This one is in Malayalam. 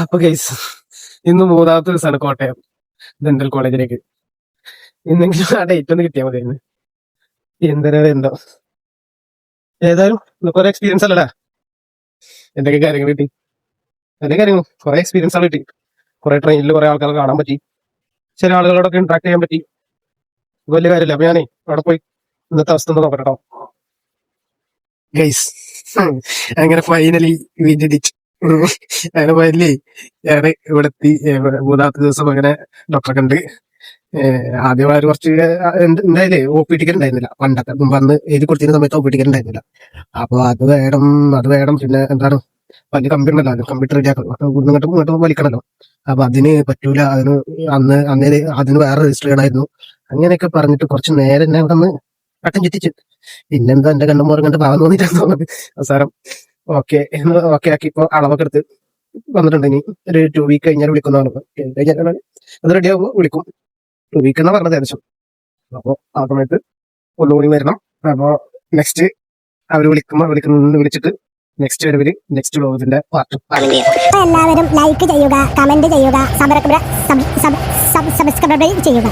അപ്പൊ ഗൈസ് ഇന്ന് മൂന്നാമത്തെ ദിവസമാണ് കോട്ടയം ഡെന്റൽ കോളേജിലേക്ക്. ഇന്നെങ്കിലും ആ ഡേറ്റ് ഒന്ന് കിട്ടിയാൽ മതിയായിരുന്നു. എന്തോ എന്തോ ഏതായാലും കുറെ എക്സ്പീരിയൻസ് അല്ലടാ. എന്തൊക്കെ കാര്യങ്ങൾ കിട്ടി, എല്ലാ കാര്യങ്ങളും കുറെ എക്സ്പീരിയൻസ് ആണ് കിട്ടി. കുറെ ട്രെയിനിൽ കുറെ ആൾക്കാരെ കാണാൻ പറ്റി, ചില ആളുകളോടൊക്കെ ഇന്ററാക്ട് ചെയ്യാൻ പറ്റി. വലിയ കാര്യമില്ല. അപ്പൊ ഞാനേ അവിടെ പോയി ഇന്നത്തെ അവസ്ഥ ഒന്ന് നോക്കട്ടോ ഗൈസ്. അങ്ങനെ ഫൈനലി വീട്ടിടിച്ചു. അങ്ങനെ ഫൈനലി ഞാൻ ഇവിടെ എത്തി. മൂന്നാമത്തെ ദിവസം അങ്ങനെ ഡോക്ടറെ കണ്ട്. ആദ്യമായി കുറച്ച് എന്തായാലേ ഒ പി ടിക്കറ്റ് ഉണ്ടായിരുന്നില്ല. പണ്ടത്തെ മുമ്പ് അന്ന് എഴുതി കൊടുത്തിരുന്ന സമയത്ത് ഒ പി ടിക്കറ്റ് ഉണ്ടായിരുന്നില്ല. അപ്പൊ അത് വേണം. പിന്നെ എന്താണ് വലിയ കമ്പ്യൂട്ടർ ഉണ്ടല്ലോ, കമ്പ്യൂട്ടർ റെഡിയാക്കണം. അപ്പൊ ഇങ്ങോട്ടും വലിക്കണല്ലോ. അപ്പൊ അതിന് പറ്റൂല. അതിന് വേറെ രജിസ്റ്റർ ചെയ്യണമായിരുന്നു. അങ്ങനെയൊക്കെ പറഞ്ഞിട്ട് കുറച്ച് നേരം എന്നെ അവിടെ നിന്ന് കട്ടൻ ചുറ്റിച്ച്. പിന്നെന്താ എന്റെ കണ്ണും മോറും കണ്ട് പാവം തോന്നിയിട്ടാണ് തോന്നുന്നത്. അവസാനം ഓക്കെ ആക്കി ഇപ്പൊ അളവൊക്കെ എടുത്ത് വന്നിട്ടുണ്ട്. ഇനി ഒരു 2 വീക്ക് കഴിഞ്ഞാൽ വിളിക്കുന്നതാണ്. അത് റെഡി ആകുമ്പോൾ വിളിക്കും. 2 വീക്ക് എന്നാ പറഞ്ഞത് ഏകദേശം. അപ്പൊ ആ സമയത്ത് ഒന്നുകൂടി വരണം. അപ്പൊ നെക്സ്റ്റ് അവർ വിളിച്ചിട്ട് നെക്സ്റ്റ് വരവില് നെക്സ്റ്റ് വ്ലോഗിന്റെ പാർട്ട്. എല്ലാവരും ലൈക്ക് ചെയ്യുക, കമന്റ് ചെയ്യുക, സബ്സ്ക്രൈബ് ചെയ്യുക.